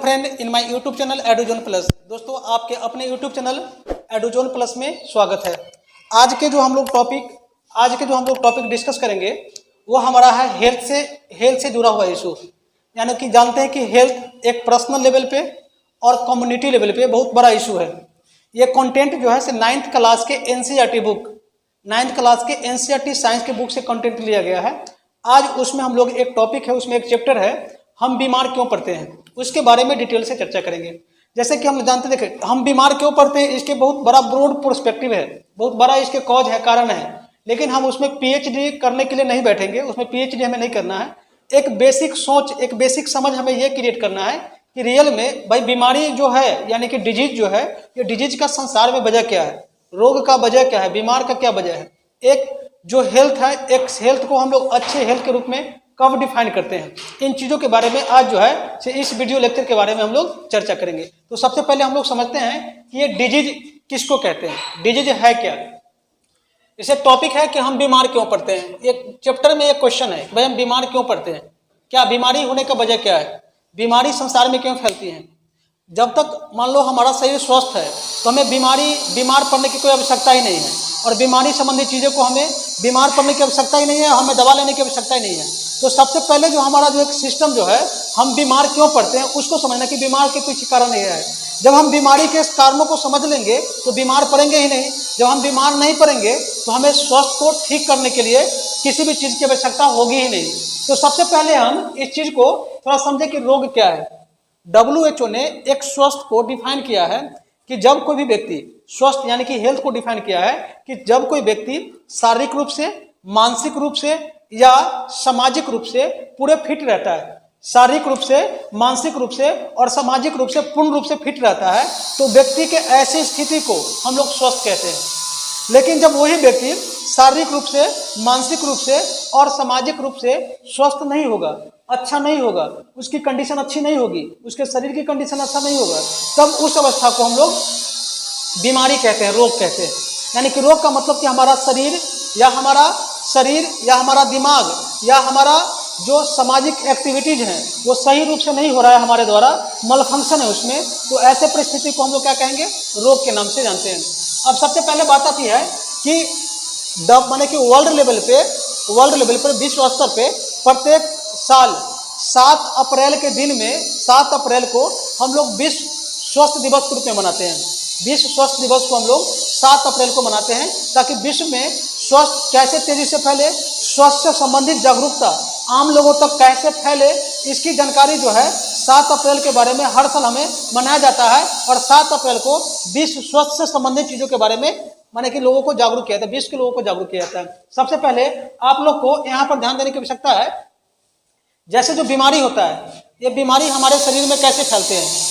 Friend in my YouTube channel Eduzone plus. दोस्तों आपके अपने यूट्यूब चैनल एडुजोन प्लस में स्वागत है। आज के जो हम लोग टॉपिक डिस्कस करेंगे वो हमारा है हेल्थ से जुड़ा हुआ इशू। यानी कि जानते हैं कि हेल्थ एक पर्सनल लेवल पे और कम्युनिटी लेवल पे बहुत बड़ा इशू है। ये कंटेंट जो है से 9th क्लास के एनसीईआरटी बुक 9th क्लास के एनसीईआरटी साइंस के बुक से कंटेंट लिया गया है। आज उसमें हम लोग एक टॉपिक है, उसमें एक चैप्टर है हम बीमार क्यों पड़ते हैं, उसके बारे में डिटेल से चर्चा करेंगे। जैसे कि हम जानते देखें हम बीमार क्यों पड़ते हैं, इसके बहुत बड़ा ब्रॉड पर्सपेक्टिव है, बहुत बड़ा इसके कॉज है, कारण है। लेकिन हम उसमें पीएचडी करने के लिए नहीं बैठेंगे, उसमें पीएचडी हमें नहीं करना है। एक बेसिक सोच, एक बेसिक समझ हमें यह क्रिएट करना है कि रियल में भाई बीमारी जो है यानी कि डिजीज जो है, ये डिजीज का संसार में वजह क्या है, रोग का वजह क्या है, बीमार का क्या वजह है। एक जो हेल्थ है, एक हेल्थ को हम लोग अच्छे हेल्थ के रूप में कब डिफाइन करते हैं, इन चीज़ों के बारे में आज जो है इस वीडियो लेक्चर के बारे में हम लोग चर्चा करेंगे। तो सबसे पहले हम लोग समझते हैं कि ये डिजीज किसको कहते हैं, डिजीज है क्या। इसे टॉपिक है कि हम बीमार क्यों पड़ते हैं। एक चैप्टर में एक क्वेश्चन है भाई हम बीमार क्यों पड़ते हैं, क्या बीमारी होने का वजह क्या है, बीमारी संसार में क्यों फैलती है। जब तक मान लो हमारा शरीर स्वस्थ है तो हमें बीमार पड़ने की कोई आवश्यकता ही नहीं है, और बीमारी संबंधी चीज़ों को हमें बीमार पड़ने की आवश्यकता ही नहीं है, हमें दवा लेने की आवश्यकता ही नहीं है। तो सबसे पहले जो हमारा जो एक सिस्टम जो है हम बीमार क्यों पड़ते हैं उसको समझना कि बीमार के पीछे कारण यह है। जब हम बीमारी के कारणों को समझ लेंगे तो बीमार पड़ेंगे ही नहीं। जब हम बीमार नहीं पड़ेंगे तो हमें स्वास्थ्य को ठीक करने के लिए किसी भी चीज़ की आवश्यकता होगी ही नहीं। तो सबसे पहले हम इस चीज़ को थोड़ा समझें कि रोग क्या है। WHO ने एक स्वस्थ को डिफाइन किया है कि जब कोई भी व्यक्ति स्वस्थ यानी कि हेल्थ को डिफाइन किया है कि जब कोई व्यक्ति शारीरिक रूप से, मानसिक रूप से या सामाजिक रूप से पूरे फिट रहता है, शारीरिक रूप से, मानसिक रूप से और सामाजिक रूप से पूर्ण रूप से फिट रहता है, तो व्यक्ति के ऐसी स्थिति को हम लोग स्वस्थ कहते हैं। लेकिन जब वही व्यक्ति शारीरिक रूप से, मानसिक रूप से और सामाजिक रूप से स्वस्थ नहीं होगा, अच्छा नहीं होगा, उसकी कंडीशन अच्छी नहीं होगी, उसके शरीर की कंडीशन अच्छा नहीं होगा, तब उस अवस्था को हम लोग बीमारी कहते हैं, रोग कहते हैं। यानी कि रोग का मतलब कि हमारा शरीर या हमारा दिमाग या हमारा जो सामाजिक एक्टिविटीज हैं वो सही रूप से नहीं हो रहा है, हमारे द्वारा मल फंक्शन है उसमें, तो ऐसे परिस्थिति को हम लोग क्या कहेंगे, रोग के नाम से जानते हैं। अब सबसे पहले बात आती है कि माने कि वर्ल्ड लेवल पे विश्व स्तर पे प्रत्येक साल 7 अप्रैल के दिन में 7 अप्रैल को हम लोग विश्व स्वास्थ्य दिवस के रूप में मनाते हैं। विश्व स्वास्थ्य दिवस को हम लोग 7 अप्रैल को मनाते हैं ताकि विश्व में स्वास्थ्य कैसे तेजी से फैले, स्वास्थ्य से संबंधित जागरूकता आम लोगों तक कैसे फैले, इसकी जानकारी जो है 7 अप्रैल के बारे में हर साल हमें मनाया जाता है। और 7 अप्रैल को विश्व स्वास्थ्य से संबंधित चीज़ों के बारे में माने कि लोगों को जागरूक किया जाता है, विश्व के लोगों को जागरूक किया जाता है। सबसे पहले आप लोग को यहाँ पर ध्यान देने की आवश्यकता है, जैसे जो बीमारी होता है, ये बीमारी हमारे शरीर में कैसे फैलते हैं,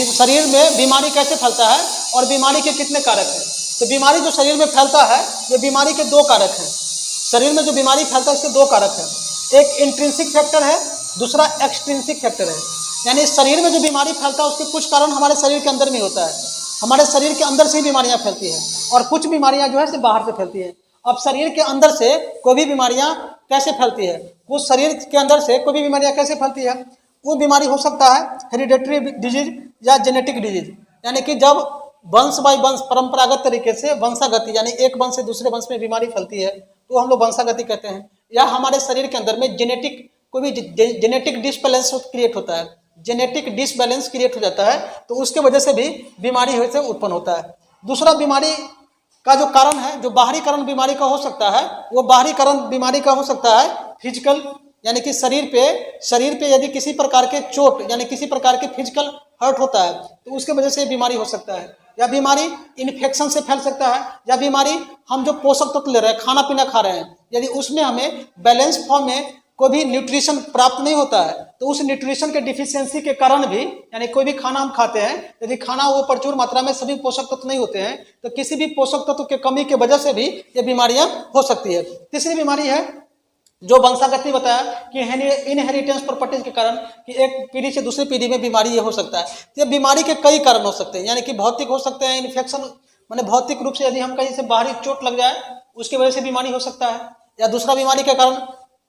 शरीर में बीमारी कैसे फैलता है और बीमारी के कितने कारक हैं। तो बीमारी जो शरीर में फैलता है ये बीमारी के 2 कारक हैं। शरीर में जो बीमारी फैलता है इसके 2 कारक हैं, एक इंट्रिंसिक फैक्टर है, दूसरा एक्सट्रिंसिक फैक्टर है। यानी शरीर में जो बीमारी फैलता है उसके कुछ कारण हमारे शरीर के अंदर में होता है, हमारे शरीर के अंदर से ही बीमारियां फैलती हैं, और कुछ बीमारियां जो है बाहर से फैलती हैं। अब शरीर के अंदर से कोई भी बीमारियां कैसे फैलती है, कुछ शरीर के अंदर से कोई भी बीमारियां कैसे फैलती है, वो बीमारी हो सकता है हेरिडेटरी डिजीज या जेनेटिक डिजीज। यानी कि जब वंश बाय वंश परंपरागत तरीके से वंशागति यानी एक वंश से दूसरे वंश में बीमारी फैलती है तो हम लोग वंशागति कहते हैं। या हमारे शरीर के अंदर में कोई भी जेनेटिक डिसबैलेंस क्रिएट होता है, जेनेटिक डिसबैलेंस क्रिएट हो जाता है, तो उसके वजह से भी बीमारी से उत्पन्न होता है। दूसरा बीमारी का जो कारण है, जो बाहरी कारण बीमारी का हो सकता है, वो बाहरी कारण बीमारी का हो सकता है फिजिकल, यानी कि शरीर पे यदि किसी प्रकार के चोट यानी किसी प्रकार के फिजिकल हर्ट होता है तो उसके वजह से बीमारी हो सकता है। या बीमारी इन्फेक्शन से फैल सकता है, या बीमारी हम जो पोषक तत्व ले रहे हैं, खाना पीना खा रहे हैं, यदि उसमें हमें बैलेंस फॉर्म में कोई भी न्यूट्रिशन प्राप्त नहीं होता है तो उस न्यूट्रिशन के डिफिशियंसी के कारण भी, यानी कोई भी खाना हम खाते हैं यदि खाना वो प्रचुर मात्रा में सभी पोषक तत्व नहीं होते हैं तो किसी भी पोषक तत्व के कमी के वजह से भी ये बीमारियां हो सकती है। तीसरी बीमारी है जो वंशागति बताया कि इनहेरिटेंस प्रॉपर्टीज के कारण कि एक पीढ़ी से दूसरी पीढ़ी में बीमारी ये हो सकता है। ये बीमारी के कई कारण हो सकते हैं, यानी कि भौतिक हो सकते हैं, इन्फेक्शन माने भौतिक रूप से यदि हम कहीं से बाहरी चोट लग जाए उसकी वजह से बीमारी हो सकता है। या दूसरा बीमारी के कारण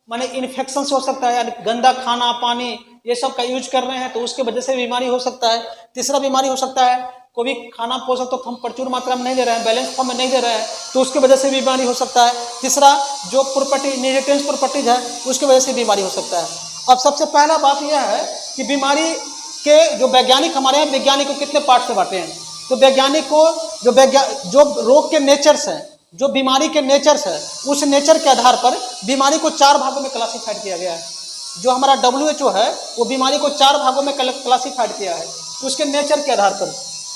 माने इन्फेक्शन से हो सकता है, यानी गंदा खाना पानी ये सब का यूज कर रहे हैं तो उसके वजह से बीमारी हो सकता है। तीसरा बीमारी हो सकता है कोई भी खाना पोषक तो हम प्रचुर मात्रा में नहीं दे रहे हैं, बैलेंस फॉर्म में नहीं दे रहे हैं तो उसके वजह से बीमारी हो सकता है। तीसरा जो प्रॉपर्टी न्यूट्रिएंट्स प्रॉपर्टीज है उसकी वजह से बीमारी हो सकता है। अब सबसे पहला बात यह है कि बीमारी के जो वैज्ञानिक हमारे यहाँ वैज्ञानिक को कितने पार्ट से बांटे हैं, तो वैज्ञानिक को जो रोग के नेचर्स हैं, जो बीमारी के नेचर्स है, उस नेचर के आधार पर बीमारी को 4 भागों में क्लासिफाइड किया गया है। जो हमारा WHO है वो बीमारी को 4 भागों में क्लासिफाइड किया है उसके नेचर के आधार पर।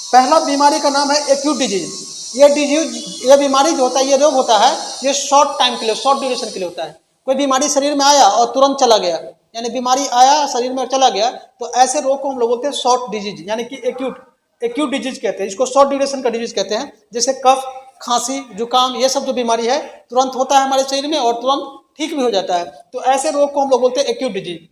पहला बीमारी का नाम है एक्यूट डिजीज। ये बीमारी जो होता है, ये रोग होता है, ये शॉर्ट टाइम के लिए, शॉर्ट ड्यूरेशन के लिए होता है। कोई बीमारी शरीर में आया और तुरंत चला गया, यानी बीमारी आया शरीर में और चला गया, तो ऐसे रोग को हम लोग बोलते हैं शॉर्ट डिजीज, यानी कि एक्यूट डिजीज कहते हैं। इसको शॉर्ट ड्यूरेशन का डिजीज कहते हैं। जैसे कफ, खांसी, जुकाम, ये सब जो बीमारी है तुरंत होता है हमारे शरीर में और तुरंत ठीक भी हो जाता है, तो ऐसे रोग को हम लोग बोलते हैं एक्यूट डिजीज।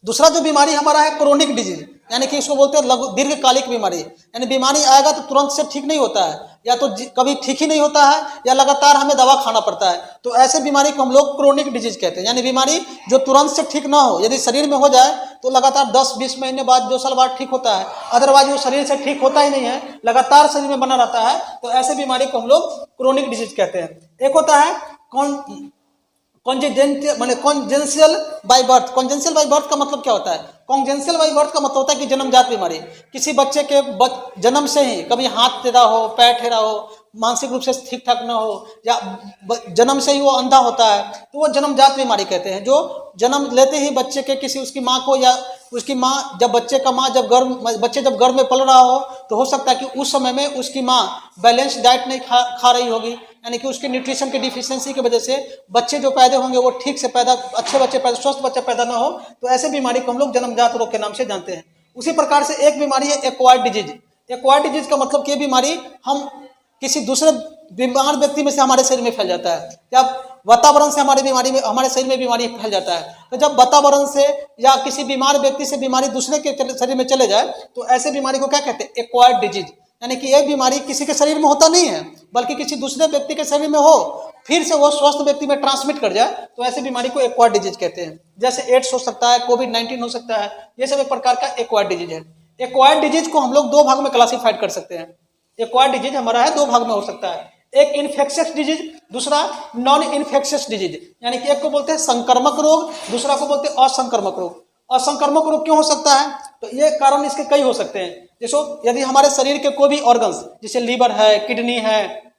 दूसरा जो बीमारी हमारा है क्रोनिक डिजीज, यानी कि इसको बोलते हैं दीर्घकालिक बीमारी, यानी बीमारी आएगा तो तुरंत से ठीक नहीं होता है, या तो कभी ठीक ही नहीं होता है या लगातार हमें दवा खाना पड़ता है, तो ऐसे बीमारी को हम लोग क्रोनिक डिजीज कहते हैं। यानी बीमारी जो तुरंत से ठीक ना हो, यदि शरीर में हो जाए तो लगातार 10-20 महीने बाद, 2 साल बाद ठीक होता है, अदरवाइज वो शरीर से ठीक होता ही नहीं है, लगातार शरीर में बना रहता है, तो ऐसे बीमारी को हम लोग क्रोनिक डिजीज कहते हैं। एक होता है कॉन्जेंशियल बाय बर्थ। कॉन्जेंशियल बाय बर्थ का मतलब क्या होता है? कॉन्जेंशियल बाय बर्थ का मतलब होता है कि जन्मजात बीमारी। किसी बच्चे के जन्म से ही कभी हाथ टेढ़ा हो, पैर टेढ़ा हो, मानसिक रूप से ठीक ठाक न हो, या जन्म से ही वो अंधा होता है, तो वो जन्मजात बीमारी कहते हैं। जो जन्म लेते ही बच्चे के किसी उसकी माँ को, या उसकी माँ जब बच्चे का माँ बच्चे जब गर्भ में पल रहा हो, तो हो सकता है कि उस समय में उसकी माँ बैलेंस डाइट नहीं खा रही होगी, यानी कि उसके न्यूट्रिशन की डिफिशियंसी की वजह से बच्चे जो पैदा होंगे वो ठीक से अच्छे बच्चे पैदा, स्वस्थ बच्चे पैदा ना हो, तो ऐसे बीमारी को हम लोग जन्मजात रोग के नाम से जानते हैं। उसी प्रकार से एक बीमारी है एक्वायर्ड डिजीज। एक्वायर्ड डिजीज का मतलब कि ये बीमारी हम किसी दूसरे बीमार व्यक्ति में से हमारे शरीर में फैल जाता है, या वातावरण से हमारे शरीर में बीमारी फैल जाता है। तो जब वातावरण से या किसी बीमार व्यक्ति से बीमारी दूसरे के शरीर में चले जाए तो ऐसे बीमारी को क्या कहते हैं? Acquired disease. यानी कि यह बीमारी किसी के शरीर में होता नहीं है, बल्कि किसी दूसरे व्यक्ति के शरीर में हो, फिर से वो स्वस्थ व्यक्ति में ट्रांसमिट कर जाए, तो ऐसी बीमारी को एक्वायर्ड डिजीज कहते हैं। जैसे एड्स हो सकता है, कोविड-19 हो सकता है, ये सब एक प्रकार का एक्वायर्ड डिजीज है। एक्वायर्ड डिजीज को हम लोग 2 भाग में क्लासिफाइड कर सकते हैं। एक्वायर्ड डिजीज हमारा है 2 भाग में हो सकता है, एक इन्फेक्शियस डिजीज, दूसरा नॉन इन्फेक्शियस डिजीज। यानी कि एक को बोलते हैं संक्रमक रोग, दूसरा को बोलते हैं असंक्रमक रोग। असंक्रमक रोग क्यों हो सकता है? तो ये कारण इसके कई हो सकते हैं। जैसे यदि हमारे शरीर के कोई भी ऑर्गन्स, जैसे लीवर है, किडनी है,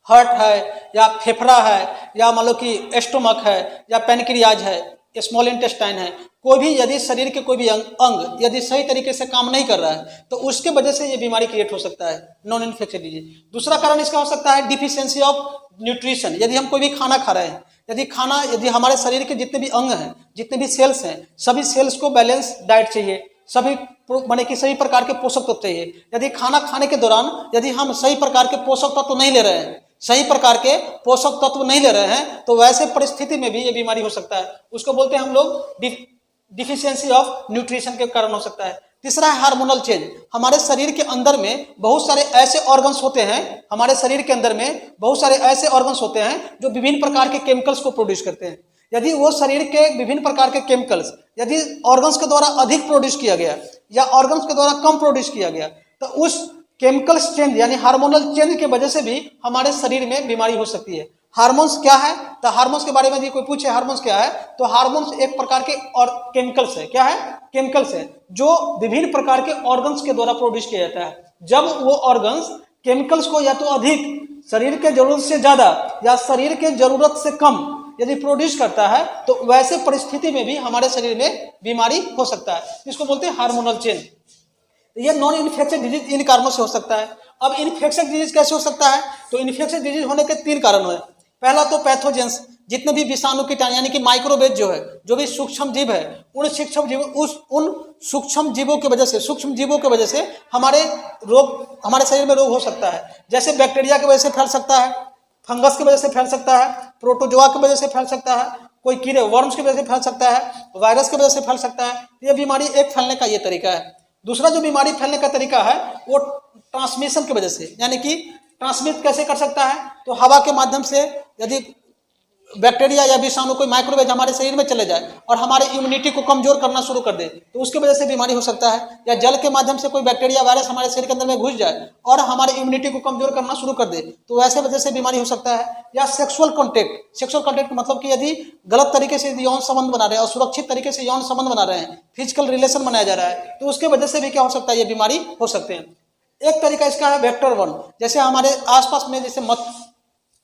हार्ट है, या फेफड़ा है, या मान लो कि स्टोमक है, या पैनक्रियाज है, स्मॉल इंटेस्टाइन है, कोई भी यदि शरीर के कोई भी अंग यदि सही तरीके से काम नहीं कर रहा है तो उसके वजह से ये बीमारी क्रिएट हो सकता है, नॉन इन्फेक्शियस डिजीज। दूसरा कारण इसका हो सकता है डिफिशियंसी ऑफ न्यूट्रिशन। यदि हम कोई भी खाना खा रहे हैं, यदि हमारे शरीर के जितने भी अंग हैं, जितने भी सेल्स हैं, सभी सेल्स को बैलेंस डाइट चाहिए, सभी माने कि सही प्रकार के पोषक तत्व चाहिए। यदि खाना खाने के दौरान यदि हम सही प्रकार के पोषक तत्व नहीं ले रहे हैं, तो वैसे परिस्थिति में भी ये बीमारी हो सकता है। उसको बोलते हैं हम लोग डिफिशियंसी ऑफ न्यूट्रिशन के कारण हो सकता है। तीसरा है हार्मोनल चेंज। हमारे शरीर के अंदर में बहुत सारे ऐसे ऑर्गन्स होते हैं, जो विभिन्न प्रकार के केमिकल्स को प्रोड्यूस करते हैं। यदि वो शरीर के विभिन्न प्रकार के केमिकल्स यदि ऑर्गन्स के द्वारा अधिक प्रोड्यूस किया गया या ऑर्गन्स के द्वारा कम प्रोड्यूस किया गया, तो उस केमिकल्स चेंज यानी हार्मोनल चेंज की वजह से भी हमारे शरीर में बीमारी हो सकती है। हार्मोन्स क्या है? तो हार्मोन्स के बारे में यदि कोई पूछे हार्मोन्स क्या है, तो हार्मोन्स एक प्रकार के और केमिकल्स है। क्या है? केमिकल्स है जो विभिन्न प्रकार के ऑर्गन्स के द्वारा प्रोड्यूस किया जाता है। जब वो ऑर्गन्स केमिकल्स को या तो अधिक, शरीर के जरूरत से ज्यादा या शरीर के जरूरत से कम यदि प्रोड्यूस करता है, तो वैसे परिस्थिति में भी हमारे शरीर में बीमारी हो सकता है। इसको बोलते हैं हार्मोनल चेंज। ये नॉन इन्फेक्शियस डिजीज इन कारणों से हो सकता है। अब इन्फेक्शियस डिजीज कैसे हो सकता है? तो इन्फेक्शियस डिजीज होने के 3 कारण है। पहला तो पैथोजेंस, जितने भी विषाणु कीटाणु यानी कि माइक्रोवेज जो भी सूक्ष्म जीव है, उन सूक्ष्म जीवों की वजह से हमारे शरीर में रोग हो सकता है। जैसे बैक्टीरिया की वजह से फैल सकता है, फंगस की वजह से फैल सकता है, प्रोटोजोआ की वजह से फैल सकता है, कोई कीड़े वर्म्स की वजह से फैल सकता है, वायरस की वजह से फैल सकता है। ये बीमारी एक फैलने का ये तरीका है। दूसरा जो बीमारी फैलने का तरीका है वो ट्रांसमिशन की वजह से, यानी कि ट्रांसमिट कैसे कर सकता है? तो हवा के माध्यम से, यदि बैक्टीरिया या विषाणु कोई माइक्रोवेज हमारे शरीर में चले जाए और हमारे इम्यूनिटी को कमजोर करना शुरू कर दे, तो उसकी वजह से बीमारी हो सकता है। या जल के माध्यम से कोई बैक्टीरिया वायरस हमारे शरीर के अंदर में घुस जाए और हमारे इम्यूनिटी को कमजोर करना शुरू कर दे, तो वैसे वजह से बीमारी हो सकता है। या सेक्सुअल कॉन्टेक्ट का मतलब कि यदि गलत तरीके से यौन संबंध बना रहे हैं और सुरक्षित तरीके से यौन संबंध बना रहे हैं, फिजिकल रिलेशन बनाया जा रहा है, तो उसके वजह से भी क्या हो सकता है, ये बीमारी हो सकते हैं। एक तरीका इसका है वेक्टर 1, जैसे हमारे आसपास में जैसे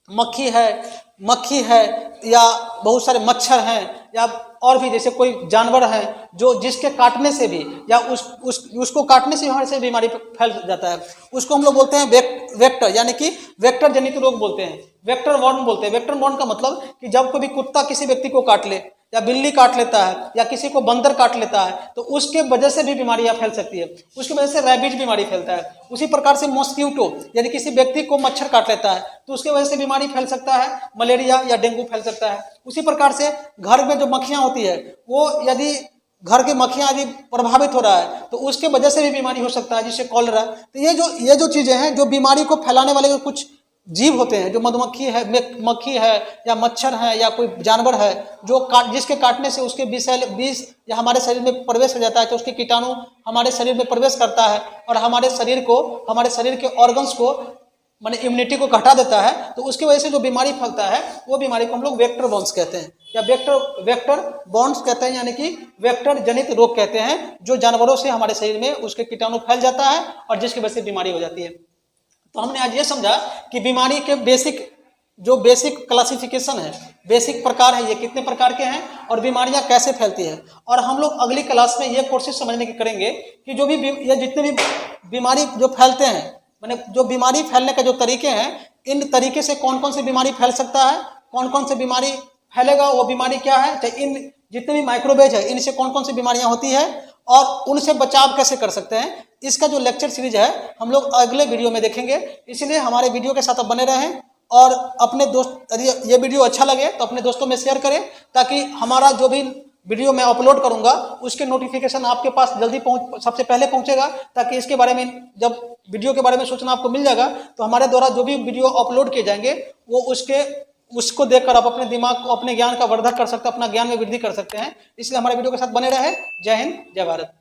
मक्खी है या बहुत सारे मच्छर हैं या और भी जैसे कोई जानवर है जो जिसके काटने से भी या उसको काटने से भी हमारे से बीमारी फैल जाता है, उसको हम लोग बोलते हैं वेक्टर, यानी कि वेक्टर जनित रोग बोलते हैं, वेक्टर बॉर्न बोलते हैं। वेक्टर बॉर्न का मतलब कि जब कोई कुत्ता किसी व्यक्ति को काट ले या बिल्ली काट लेता है या किसी को बंदर काट लेता है, तो उसके वजह से भी बीमारियां फैल सकती है, उसकी वजह से रैबीज बीमारी फैलता है। उसी प्रकार से मॉस्किटो, यदि किसी व्यक्ति को मच्छर काट लेता है तो उसकी वजह से बीमारी फैल सकता है, मलेरिया या डेंगू फैल सकता है। उसी प्रकार से घर में जो मक्खियां होती है, वो यदि घर की मक्खियां यदि प्रभावित हो रहा है तो उसके वजह से भी बीमारी हो सकता है, जिससे कॉलरा। तो ये जो चीजें हैं, जो बीमारी को फैलाने वाले कुछ जीव होते हैं, जो मक्खी है या मच्छर है या कोई जानवर है जो जिसके काटने से उसके विष या हमारे शरीर में प्रवेश हो जाता है, तो उसके कीटाणु हमारे शरीर में प्रवेश करता है और हमारे शरीर के ऑर्गन्स को माने इम्यूनिटी को घटा देता है, तो उसकी वजह से जो बीमारी फैलता है वो बीमारी को हम लोग वेक्टर बॉर्न्स कहते हैं या वेक्टर बॉर्न्स कहते हैं, यानी कि वेक्टर जनित रोग कहते हैं, जो जानवरों से हमारे शरीर में उसके कीटाणु फैल जाता है और जिसकी वजह से बीमारी हो जाती है। तो हमने आज ये समझा कि बीमारी के बेसिक क्लासिफिकेशन है, बेसिक प्रकार है, ये कितने प्रकार के हैं और बीमारियां कैसे फैलती है। और हम लोग अगली क्लास में ये कोशिश समझने की करेंगे कि ये जितने भी बीमारी जो फैलते हैं, माने जो बीमारी फैलने के जो तरीके हैं, इन तरीके से कौन कौन सी बीमारी फैल सकता है, कौन कौन सी बीमारी फैलेगा, वो बीमारी क्या है, चाहे इन जितने भी माइक्रोवेज है इनसे कौन कौन सी बीमारियां होती है और उनसे बचाव कैसे कर सकते हैं। इसका जो लेक्चर सीरीज है हम लोग अगले वीडियो में देखेंगे, इसलिए हमारे वीडियो के साथ आप बने रहें और अपने दोस्त, यदि ये वीडियो अच्छा लगे तो अपने दोस्तों में शेयर करें, ताकि हमारा जो भी वीडियो मैं अपलोड करूंगा उसके नोटिफिकेशन आपके पास जल्दी सबसे पहले पहुंचेगा, ताकि इसके बारे में जब वीडियो के बारे में सूचना आपको मिल जाएगा तो हमारे द्वारा जो भी वीडियो अपलोड किए जाएंगे वो उसको देखकर आप अपने दिमाग को, अपने ज्ञान का वर्धन कर सकते हैं, अपना ज्ञान में वृद्धि कर सकते हैं। इसलिए हमारे वीडियो के साथ बने रहे। जय हिंद, जय भारत।